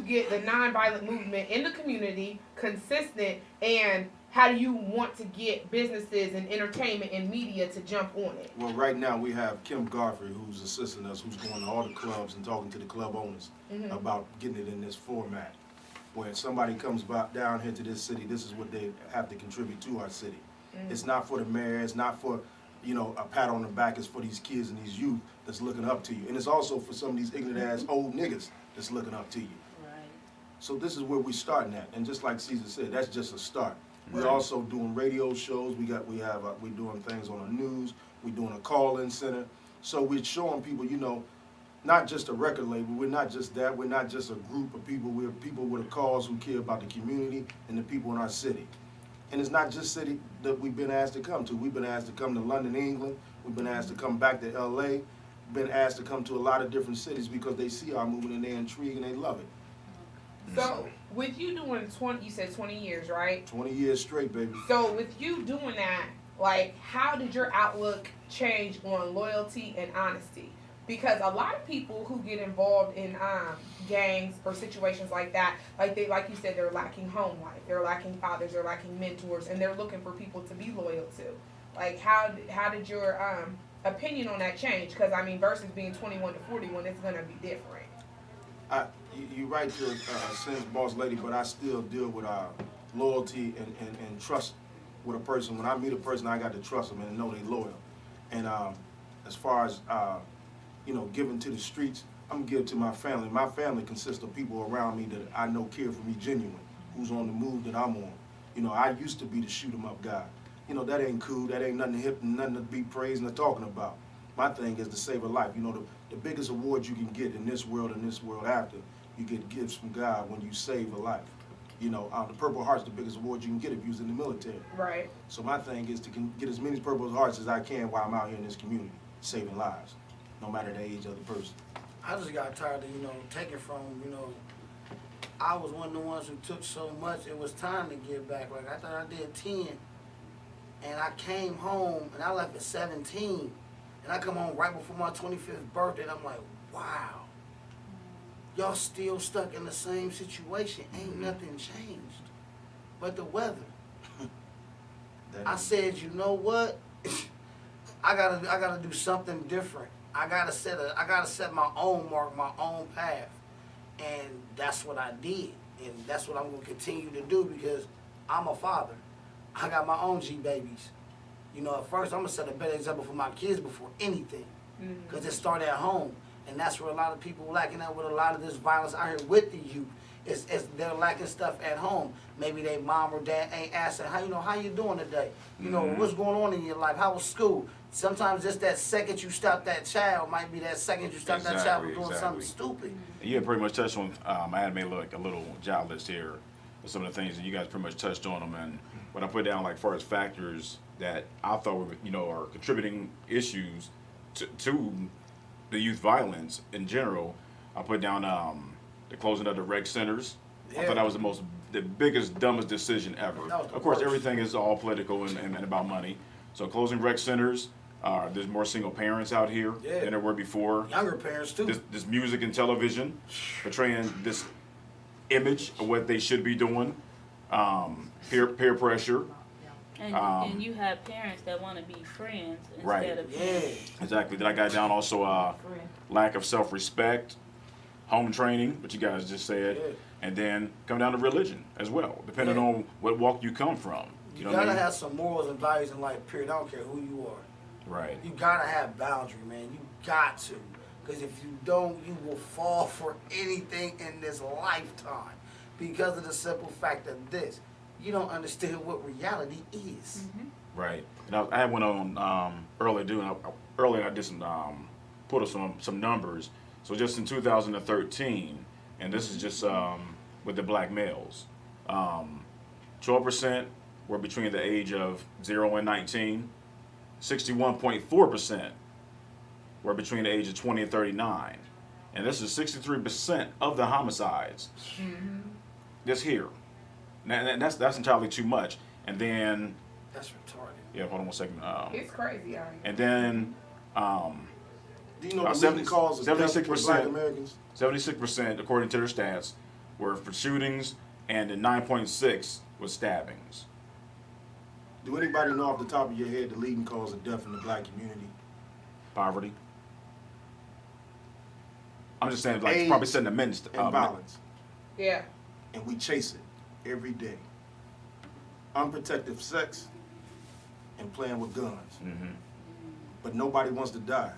get the nonviolent movement in the community consistent, and how do you want to get businesses and entertainment and media to jump on it? Well, right now we have Kim Godfrey, who's assisting us, who's going to all the clubs and talking to the club owners about getting it in this format. When somebody comes down here to this city, this is what they have to contribute to our city. It's not for the mayor, it's not for, a pat on the back, it's for these kids and these youth that's looking up to you. And it's also for some of these ignorant ass old niggas that's looking up to you. Right. So this is where we starting at. And just like Ceasar said, that's just a start. Right. We're also doing radio shows. We're doing things on the news. We're doing a call-in center. So we're showing people, not just a record label. We're not just that. We're not just a group of people. We're people with a cause who care about the community and the people in our city. And it's not just city that we've been asked to come to. We've been asked to come to London, England. We've been asked to come back to LA. Been asked to come to a lot of different cities because they see our movement and they're intrigued and they love it. So with you doing 20, you said 20 years, right? 20 years straight, baby. So with you doing that, like, how did your outlook change on loyalty and honesty? Because a lot of people who get involved in gangs or situations like that, like you said, they're lacking home life, they're lacking fathers, they're lacking mentors, and they're looking for people to be loyal to. Like, how did your opinion on that change? Because I mean, versus being 21 to 41, it's gonna be different. You're right to sense, boss lady, but I still deal with loyalty and trust with a person. When I meet a person, I got to trust them and know they're loyal. And as far as giving to the streets, I'm gonna give to my family. My family consists of people around me that I know care for me genuine, who's on the move that I'm on. I used to be the shoot 'em up guy. That ain't cool. That ain't nothing to hip, nothing to be praising or talking about. My thing is to save a life. The biggest award you can get in this world and this world after, you get gifts from God when you save a life. The Purple Heart's the biggest award you can get if you was in the military. Right. So my thing is to get as many Purple Hearts as I can while I'm out here in this community, saving lives, no matter the age of the person. I just got tired of, taking from, I was one of the ones who took so much, it was time to give back. Like, I thought I did 10, and I came home, and I left at 17, and I come home right before my 25th birthday, and I'm like, wow, y'all still stuck in the same situation. Ain't nothing changed but the weather. I said, you know what? I gotta do something different. I gotta set my own mark, my own path, and that's what I did, and that's what I'm gonna continue to do because I'm a father. I got my own G babies. At first I'm gonna set a better example for my kids before anything, because it started at home, and that's where a lot of people lacking out with a lot of this violence out here with the youth. Is they're lacking stuff at home. Maybe their mom or dad ain't asking how you doing today. What's going on in your life? How was school? Sometimes just that second you stop that child might be that second you stop that child from doing something stupid. You had pretty much touched on. I had made like a little job list here of some of the things, and you guys pretty much touched on them. And what I put down, like, far as factors that I thought were, are contributing issues to the youth violence in general, I put down the closing of the rec centers. Yeah. I thought that was the biggest, dumbest decision ever. Of course, everything is all political and about money. So closing rec centers, there's more single parents out here than there were before. Younger parents too. This music and television portraying this image of what they should be doing, peer pressure. And you have parents that want to be friends instead of parents. Exactly. Then I got down also lack of self-respect, home training, what you guys just said, and then come down to religion as well, depending on what walk you come from. You gotta have some morals and values in life, period. I don't care who you are. Right. You gotta have boundary, man. You got to. Because if you don't, you will fall for anything in this lifetime. Because of the simple fact of this. You don't understand what reality is. Right. And I had one on earlier I did some put up some numbers. So just in 2013, and this is just with the black males, 12% were between the age of 0 and 19. 61.4% were between the age of 20 and 39. And this is 63% of the homicides. This here. And that's entirely too much. And then... That's retarded. Yeah, hold on one second. It's crazy out here. And then... Do you know the leading cause of death for Black Americans? 76%, according to their stats, were for shootings, and the 9.6 was stabbings. Do anybody know off the top of your head the leading cause of death in the black community? Poverty. I'm just saying, like, AIDS probably setting the men's and violence. Yeah. And we chase it every day. Unprotected sex and playing with guns. Mm-hmm. But nobody wants to die.